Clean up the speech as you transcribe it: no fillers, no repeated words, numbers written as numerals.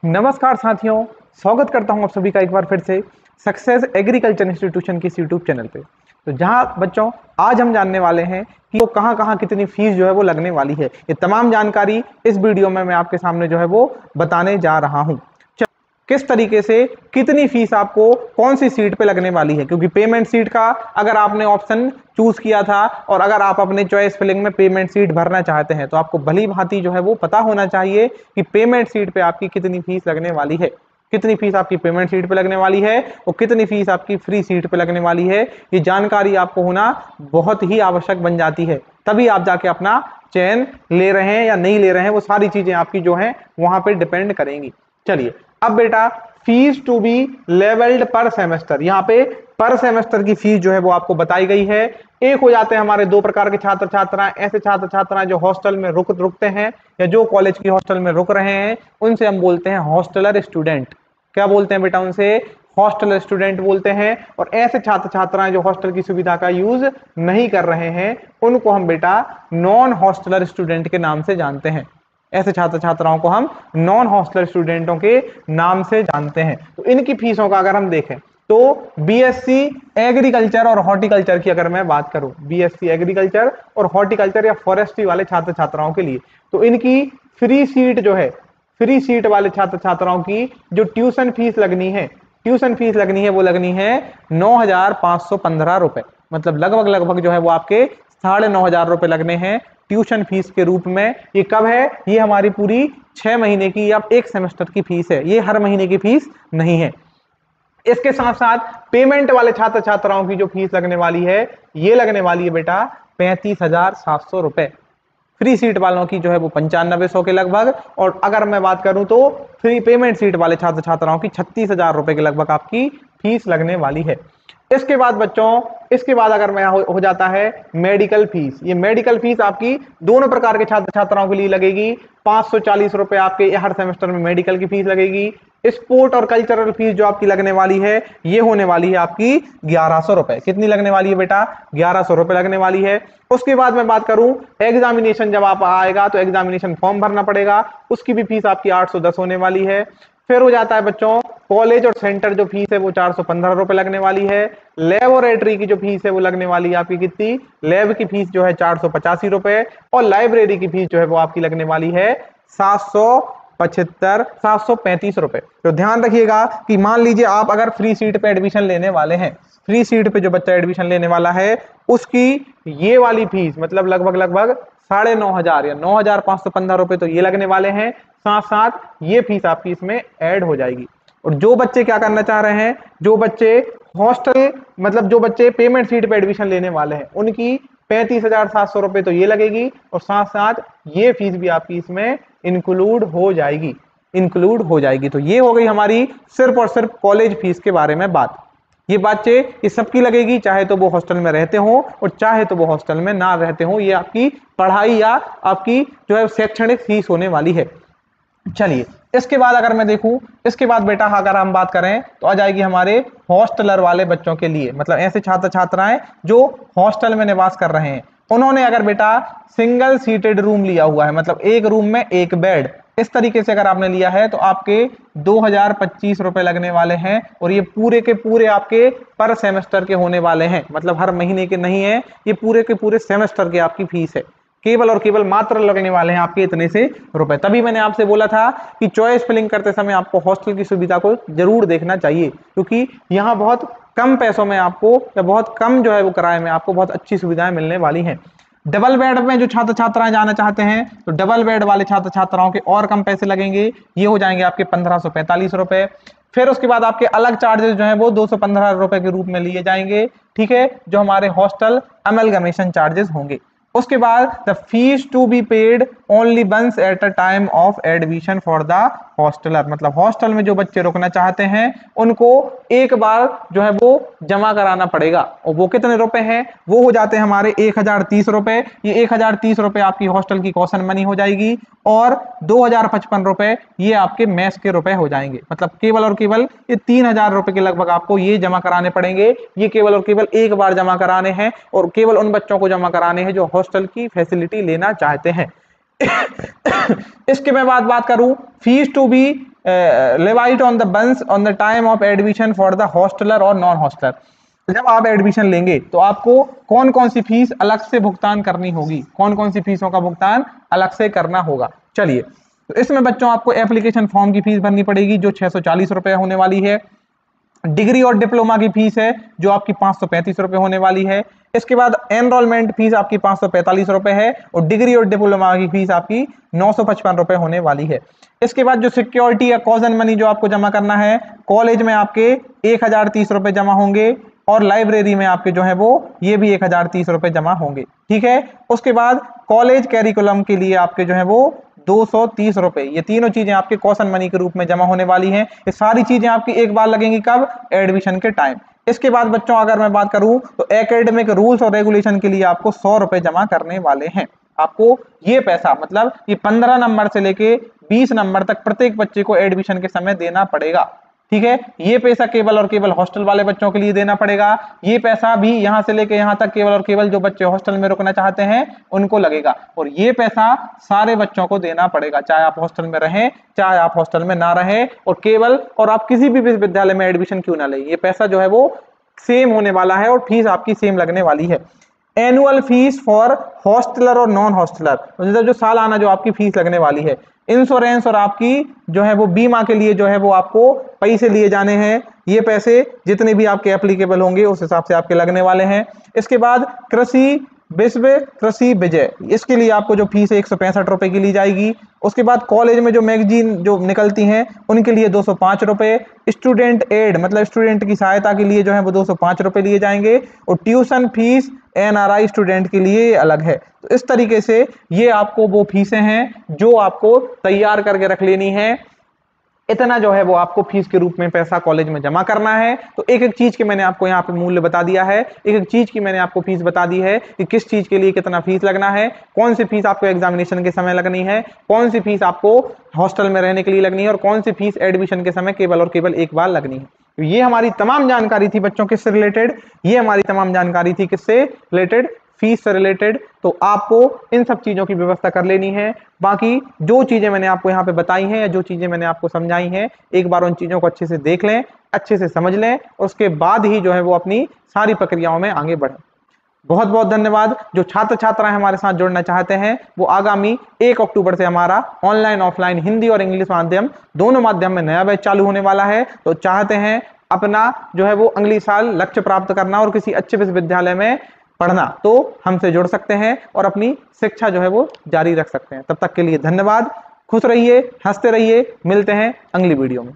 नमस्कार साथियों, स्वागत करता हूं आप सभी का एक बार फिर से सक्सेस एग्रीकल्चर इंस्टीट्यूशन के इस यूट्यूब चैनल पे। तो जहां बच्चों आज हम जानने वाले हैं कि वो कहां कितनी फीस जो है वो लगने वाली है। ये तमाम जानकारी इस वीडियो में मैं आपके सामने जो है वो बताने जा रहा हूं। किस तरीके से कितनी फीस आपको कौन सी सीट पे लगने वाली है, क्योंकि पेमेंट सीट का अगर आपने ऑप्शन चूज किया था और अगर आप अपने चॉइस फिलिंग में पेमेंट सीट भरना चाहते हैं तो आपको भली भांति जो है वो पता होना चाहिए कि पेमेंट सीट पे आपकी कितनी फीस लगने वाली है, कितनी फीस आपकी पेमेंट सीट पे लगने वाली है और कितनी फीस आपकी फ्री सीट पे लगने वाली है। ये जानकारी आपको होना बहुत ही आवश्यक बन जाती है, तभी आप जाके अपना चयन ले रहे हैं या नहीं ले रहे हैं, वो सारी चीजें आपकी जो है वहां पे डिपेंड करेंगी। चलिए अब बेटा, फीस टू बी लेवल्ड पर सेमेस्टर, यहाँ पे पर सेमेस्टर की फीस जो है वो आपको बताई गई है। एक हो जाते हैं हमारे दो प्रकार के छात्र छात्राएं, ऐसे छात्र छात्राएं जो हॉस्टल में रुकते हैं या जो कॉलेज की हॉस्टल में रुक रहे हैं, उनसे हम बोलते हैं हॉस्टलर स्टूडेंट। क्या बोलते हैं बेटा? उनसे हॉस्टल स्टूडेंट बोलते हैं। और ऐसे छात्र छात्राएं जो हॉस्टल की सुविधा का यूज नहीं कर रहे हैं, उनको हम बेटा नॉन हॉस्टलर स्टूडेंट के नाम से जानते हैं। ऐसे छात्र छात्राओं को हम नॉन हॉस्टलर स्टूडेंटों के नाम से जानते हैं। तो इनकी फीसों का अगर हम देखें तो बीएससी एग्रीकल्चर और हॉर्टिकल्चर की अगर मैं बात करूं, बीएससी एग्रीकल्चर और हॉर्टिकल्चर या फॉरेस्ट्री वाले छात्र छात्राओं के लिए, तो इनकी फ्री सीट जो है, फ्री सीट वाले छात्र छात्राओं की जो ट्यूशन फीस लगनी है, ट्यूशन फीस लगनी है, वो लगनी है 9,515 रुपए। मतलब लगभग जो है वो आपके 9,500 रुपए लगने हैं ट्यूशन फीस के रूप में। ये कब है? ये हमारी पूरी 6 महीने की या एक सेमेस्टर की फीस है, ये हर महीने की फीस नहीं है। इसके साथ साथ पेमेंट वाले छात्र छात्राओं की जो फीस लगने वाली है, ये लगने वाली है बेटा 35,700 रुपए। फ्री सीट वालों की जो है वो 9500 के लगभग, और अगर मैं बात करूं तो फ्री पेमेंट सीट वाले छात्र छात्राओं की 36,000 रुपए के लगभग आपकी फीस लगने वाली है। इसके बाद बच्चों, इसके बाद अगर मैं हो जाता है मेडिकल फीस। ये मेडिकल फीस आपकी दोनों प्रकार के छात्र छात्राओं के लिए लगेगी। 540 रुपए आपके हर सेमेस्टर में मेडिकल की फीस लगेगी। स्पोर्ट और कल्चरल फीस जो आपकी लगने वाली है, ये होने वाली है आपकी 1100 रुपए। कितनी लगने वाली है बेटा? 1100 रुपए लगने वाली है। उसके बाद मैं बात करूं, एग्जामिनेशन जब आप आएगा तो एग्जामिनेशन फॉर्म भरना पड़ेगा, उसकी भी फीस आपकी 810 होने वाली है। फिर हो जाता है बच्चों कॉलेज और सेंटर जो फीस है वो 415 रुपए लगने वाली है। लेबोरेटरी की जो फीस है वो लगने वाली है आपकी कितनी? लैब की फीस जो है 485 रुपए, और लाइब्रेरी की फीस जो है वो आपकी लगने वाली है 735 रुपए। तो ध्यान रखिएगा कि मान लीजिए आप अगर फ्री सीट पे एडमिशन लेने वाले हैं, फ्री सीट पे जो बच्चा एडमिशन लेने वाला है, उसकी ये वाली फीस मतलब लगभग 9,500 या 9,515 रुपए तो ये लगने वाले हैं। साथ साथ ये फीस आपकी इसमें ऐड हो जाएगी। और जो बच्चे क्या करना चाह रहे हैं, जो बच्चे हॉस्टल मतलब जो बच्चे पेमेंट सीट पे एडमिशन लेने वाले हैं, उनकी 35,700 रुपए तो ये लगेगी, और साथ साथ ये फीस भी आपकी इसमें इंक्लूड हो जाएगी, इंक्लूड हो जाएगी। तो ये हो गई हमारी सिर्फ और सिर्फ कॉलेज फीस के बारे में बात। ये बातें ये सबकी लगेगी, चाहे तो वो हॉस्टल में रहते हो और चाहे तो वो हॉस्टल में ना रहते हो। ये आपकी पढ़ाई या आपकी जो है शैक्षणिक फीस होने वाली है। चलिए इसके बाद अगर मैं देखूं, इसके बाद बेटा अगर हम बात करें तो आ जाएगी हमारे हॉस्टलर वाले बच्चों के लिए, मतलब ऐसे छात्र छात्राएं जो हॉस्टल में निवास कर रहे हैं। उन्होंने अगर बेटा सिंगल सीटेड रूम लिया हुआ है, मतलब एक रूम में एक बेड, इस तरीके से अगर आपने लिया है तो आपके 2,025 रुपए लगने वाले हैं। और ये पूरे के पूरे आपके पर सेमेस्टर के होने वाले हैं, मतलब हर महीने के नहीं है, ये पूरे के पूरे सेमेस्टर की आपकी फीस है। केवल और केवल मात्र लगने वाले हैं आपके इतने से रुपए। तभी मैंने आपसे बोला था कि चॉइस फिलिंग करते समय आपको हॉस्टल की सुविधा को जरूर देखना चाहिए, क्योंकि यहाँ बहुत कम पैसों में आपको या बहुत कम जो है वो किराए में आपको बहुत अच्छी सुविधाएं मिलने वाली हैं। डबल बेड में जो छात्र छात्राएं जाना चाहते हैं तो डबल बेड वाले छात्र छात्राओं के और कम पैसे लगेंगे, ये हो जाएंगे आपके 1,545 रुपए। फिर उसके बाद आपके अलग चार्जेस जो है वो 215 रुपए के रूप में लिए जाएंगे, ठीक है, जो हमारे हॉस्टल अमलगमेशन चार्जेस होंगे। उसके बाद the fees to be paid only once at a time of admission for the hostler, मतलब हॉस्टल में जो बच्चे रुकना चाहते हैं उनको एक बार जो है वो जमा कराना पड़ेगा। और वो कितने रुपए हैं? वो हो जाते हैं हमारे 1,030 रुपए। ये 1,030 रुपए आपकी हॉस्टल की कॉशन मनी हो जाएगी, और 2,055 रुपए ये आपके मेस के रुपए हो जाएंगे। मतलब केवल और केवल ये 3,000 रुपए के लगभग आपको ये जमा कराने पड़ेंगे। ये केवल और केवल एक बार जमा कराने हैं, और केवल उन बच्चों को जमा कराने हैं जो हॉस्टल की फैसिलिटी लेना चाहते हैं। इसके मैं बात करूं fees to be levied on the once on the time of admission for the hosteller और नॉन हॉस्टलर। जब आप एडमिशन लेंगे तो आपको कौन कौन सी फीस अलग से भुगतान करनी होगी, कौन कौन सी फीसों का भुगतान अलग से करना होगा। चलिए, तो इसमें बच्चों आपको एप्लीकेशन फॉर्म की फीस भरनी पड़ेगी जो 640 रुपए होने वाली है। डिग्री और डिप्लोमा की फीस है जो आपकी 535 रुपए होने वाली है। इसके बाद एनरोलमेंट फीस आपकी 545 रुपए है और डिग्री और डिप्लोमा की फीस आपकी 955 रुपए होने वाली है। इसके बाद जो सिक्योरिटी या कॉजन मनी जो आपको जमा करना है, कॉलेज में आपके 1030 रुपए जमा होंगे और लाइब्रेरी में आपके जो है वो ये भी 1030 रुपए जमा होंगे। ठीक है, उसके बाद कॉलेज कैरिकुलम के लिए आपके जो है वो 230 रुपए, ये तीनों चीजें आपके कॉशन मनी के रूप में जमा होने वाली हैं। ये सारी चीजें आपकी एक बार लगेंगी, कब? एडमिशन के टाइम। इसके बाद बच्चों अगर मैं बात करूं तो एकेडमिक रूल्स और रेगुलेशन के लिए आपको 100 रुपए जमा करने वाले हैं। आपको ये पैसा मतलब ये 15 नंबर से लेके 20 नंबर तक प्रत्येक बच्चे को एडमिशन के समय देना पड़ेगा। ठीक है, ये पैसा केवल और केवल हॉस्टल वाले बच्चों के लिए देना पड़ेगा। ये पैसा भी यहां से लेके यहां तक केवल और केवल जो बच्चे हॉस्टल में रुकना चाहते हैं उनको लगेगा। और ये पैसा सारे बच्चों को देना पड़ेगा, चाहे आप हॉस्टल में रहें चाहे आप हॉस्टल में ना रहें, और केवल और आप किसी भी विश्वविद्यालय में एडमिशन क्यों ना लें, ये पैसा जो है वो सेम होने वाला है और फीस आपकी सेम लगने वाली है। एनुअल फीस फॉर हॉस्टलर और नॉन हॉस्टलर, मतलब जो सालाना जो आपकी फीस लगने वाली है। इंश्योरेंस और आपकी जो है वो बीमा के लिए जो है वो आपको पैसे लिए जाने हैं। ये पैसे जितने भी आपके एप्लीकेबल होंगे उस हिसाब से आपके लगने वाले हैं। इसके बाद कृषि विश्व कृषि विजय, इसके लिए आपको जो फीस है 165 रुपए की ली जाएगी। उसके बाद कॉलेज में जो मैगजीन जो निकलती हैं उनके लिए 205 रुपए। स्टूडेंट एड मतलब स्टूडेंट की सहायता के लिए जो है वो 205 रुपए लिए जाएंगे। और ट्यूशन फीस एनआरआई स्टूडेंट के लिए अलग है। तो इस तरीके से ये आपको वो फीसें हैं जो आपको तैयार करके रख लेनी है। इतना जो है वो आपको फीस के रूप में पैसा कॉलेज में जमा करना है। तो एक एक चीज के मैंने आपको यहाँ पे मूल्य बता दिया है, एक एक चीज की मैंने आपको फीस बता दी है कि किस चीज के लिए कितना फीस लगना है, कौन सी फीस आपको एग्जामिनेशन के समय लगनी है, कौन सी फीस आपको हॉस्टल में रहने के लिए लगनी है और कौन सी फीस एडमिशन के समय केवल और केवल एक बार लगनी है। तो ये हमारी तमाम जानकारी थी बच्चों किससे रिलेटेड, ये हमारी तमाम जानकारी थी किससे रिलेटेड, फीस से रिलेटेड। तो आपको इन सब चीजों की व्यवस्था कर लेनी है। बाकी जो चीजें मैंने आपको यहाँ पे बताई हैं या जो चीजें मैंने आपको समझाई हैं, एक बार उन चीजों को अच्छे से देख लें, अच्छे से समझ लें और उसके बाद ही जो है वो अपनी सारी प्रक्रियाओं में आगे बढ़ें। बहुत बहुत धन्यवाद। जो छात्र छात्राएं हमारे साथ जुड़ना चाहते हैं वो आगामी 1 अक्टूबर से हमारा ऑनलाइन ऑफलाइन हिंदी और इंग्लिश माध्यम दोनों माध्यम में नया बैच चालू होने वाला है। तो चाहते हैं अपना जो है वो अगली साल लक्ष्य प्राप्त करना और किसी अच्छे विश्वविद्यालय में पढ़ना, तो हमसे जुड़ सकते हैं और अपनी शिक्षा जो है वो जारी रख सकते हैं। तब तक के लिए धन्यवाद। खुश रहिए, हंसते रहिए, मिलते हैं अगली वीडियो में।